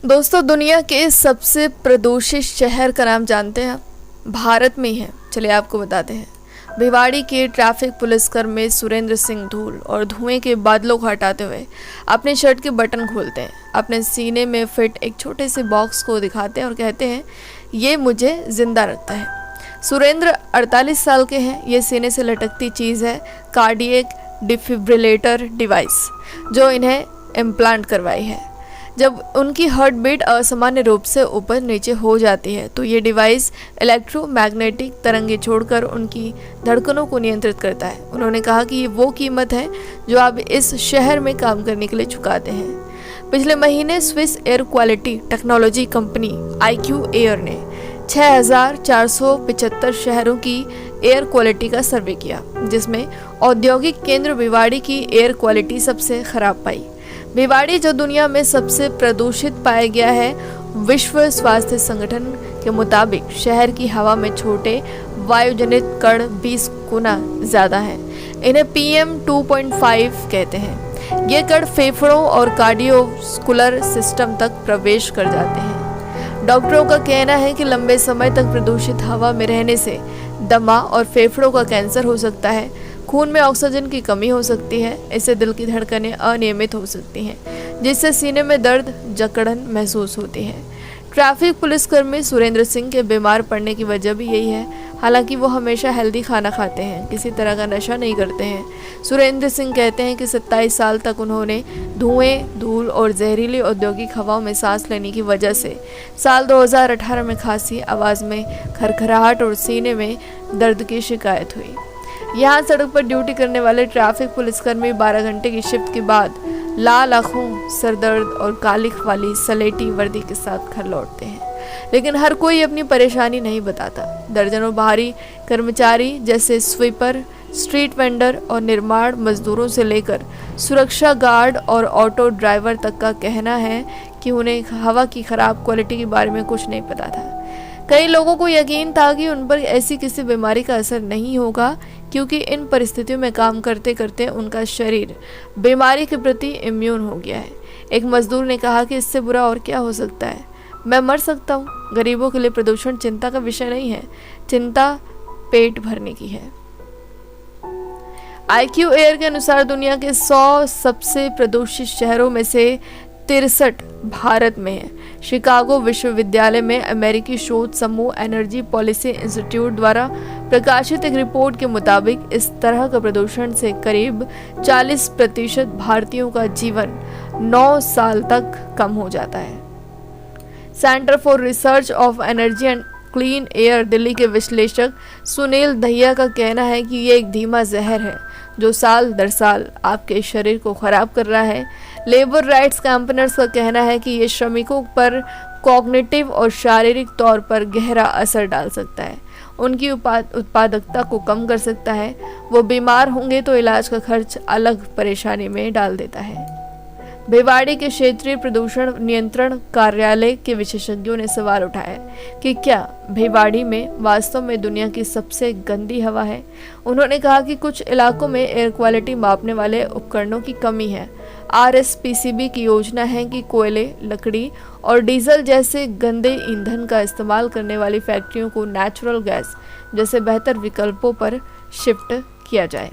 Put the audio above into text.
दोस्तों, दुनिया के सबसे प्रदूषित शहर का नाम जानते हैं आप? भारत में ही है। चलिए आपको बताते हैं। भिवाड़ी के ट्रैफिक पुलिसकर्मी सुरेंद्र सिंह धूल और धुएं के बादलों को हटाते हुए अपने शर्ट के बटन खोलते हैं, अपने सीने में फिट एक छोटे से बॉक्स को दिखाते हैं और कहते हैं, ये मुझे जिंदा रखता है। सुरेंद्र 48 साल के हैं। ये सीने से लटकती चीज़ है कार्डियक डिफिब्रिलेटर डिवाइस, जो इन्हें इम्प्लांट करवाई है। जब उनकी हार्ट बीट असामान्य रूप से ऊपर नीचे हो जाती है तो ये डिवाइस इलेक्ट्रोमैग्नेटिक तरंगे छोड़कर उनकी धड़कनों को नियंत्रित करता है। उन्होंने कहा कि ये वो कीमत है जो आप इस शहर में काम करने के लिए चुकाते हैं। पिछले महीने Swiss air quality technology company IQ air ने 6,475 शहरों की एयर क्वालिटी का सर्वे किया, जिसमें औद्योगिक केंद्र भिवाड़ी की एयर क्वालिटी सबसे खराब पाई। भिवाड़ी जो दुनिया में सबसे प्रदूषित पाया गया है, विश्व स्वास्थ्य संगठन के मुताबिक शहर की हवा में छोटे वायुजनित कण 20 गुना ज़्यादा हैं। इन्हें PM 2.5 कहते हैं। ये कण फेफड़ों और कार्डियोवास्कुलर सिस्टम तक प्रवेश कर जाते हैं। डॉक्टरों का कहना है कि लंबे समय तक प्रदूषित हवा में रहने से दमा और फेफड़ों का कैंसर हो सकता है। खून में ऑक्सीजन की कमी हो सकती है। इससे दिल की धड़कनें अनियमित हो सकती हैं, जिससे सीने में दर्द, जकड़न महसूस होती है। ट्रैफिक पुलिसकर्मी सुरेंद्र सिंह के बीमार पड़ने की वजह भी यही है। हालांकि वो हमेशा हेल्दी खाना खाते हैं, किसी तरह का नशा नहीं करते हैं। सुरेंद्र सिंह कहते हैं कि 27 साल तक उन्होंने धुएं, धूल और जहरीली औद्योगिक हवाओं में सांस लेने की वजह से साल 2018 में खांसी, आवाज़ में खरखराहट और सीने में दर्द की शिकायत हुई। यहाँ सड़क पर ड्यूटी करने वाले ट्रैफिक पुलिसकर्मी 12 घंटे की शिफ्ट के बाद लाल आँखों, सरदर्द और कालिख वाली सलेटी वर्दी के साथ घर लौटते हैं। लेकिन हर कोई अपनी परेशानी नहीं बताता। दर्जनों बाहरी कर्मचारी जैसे स्वीपर, स्ट्रीट वेंडर और निर्माण मजदूरों से लेकर सुरक्षा गार्ड और ऑटो ड्राइवर तक का कहना है कि उन्हें हवा की खराब क्वालिटी के बारे में कुछ नहीं पता था। कई लोगों को यकीन था कि उन पर ऐसी किसी बीमारी का असर नहीं होगा, क्योंकि इन परिस्थितियों में काम करते करते उनका शरीर बीमारी के प्रति इम्यून हो गया है। एक मजदूर ने कहा कि इससे बुरा और क्या हो सकता है, मैं मर सकता हूँ। गरीबों के लिए प्रदूषण चिंता का विषय नहीं है, चिंता पेट भरने की है। IQ एयर के अनुसार दुनिया के 100 सबसे प्रदूषित शहरों में से 63 भारत में है। शिकागो विश्वविद्यालय में अमेरिकी शोध समूह एनर्जी पॉलिसी इंस्टीट्यूट द्वारा प्रकाशित एक रिपोर्ट के मुताबिक इस तरह का प्रदूषण से करीब 40% भारतीयों का जीवन 9 साल तक कम हो जाता है। Centre for research of energy and clean air Delhi के विश्लेषक सुनील दहिया का कहना है कि ये एक धीमा जहर है जो साल दर साल आपके शरीर को खराब कर रहा है। लेबर राइट्स कैंपेनर्स का कहना है कि ये श्रमिकों पर कॉग्निटिव और शारीरिक तौर पर गहरा असर डाल सकता है, उनकी उत्पादकता को कम कर सकता है। वो बीमार होंगे तो इलाज का खर्च अलग परेशानी में डाल देता है। भिवाड़ी के क्षेत्रीय प्रदूषण नियंत्रण कार्यालय के विशेषज्ञों ने सवाल उठाया कि क्या भिवाड़ी में वास्तव में दुनिया की सबसे गंदी हवा है। उन्होंने कहा कि कुछ इलाकों में एयर क्वालिटी मापने वाले उपकरणों की कमी है। RSPCB की योजना है कि कोयले, लकड़ी और डीजल जैसे गंदे ईंधन का इस्तेमाल करने वाली फैक्ट्रियों को नेचुरल गैस जैसे बेहतर विकल्पों पर शिफ्ट किया जाए।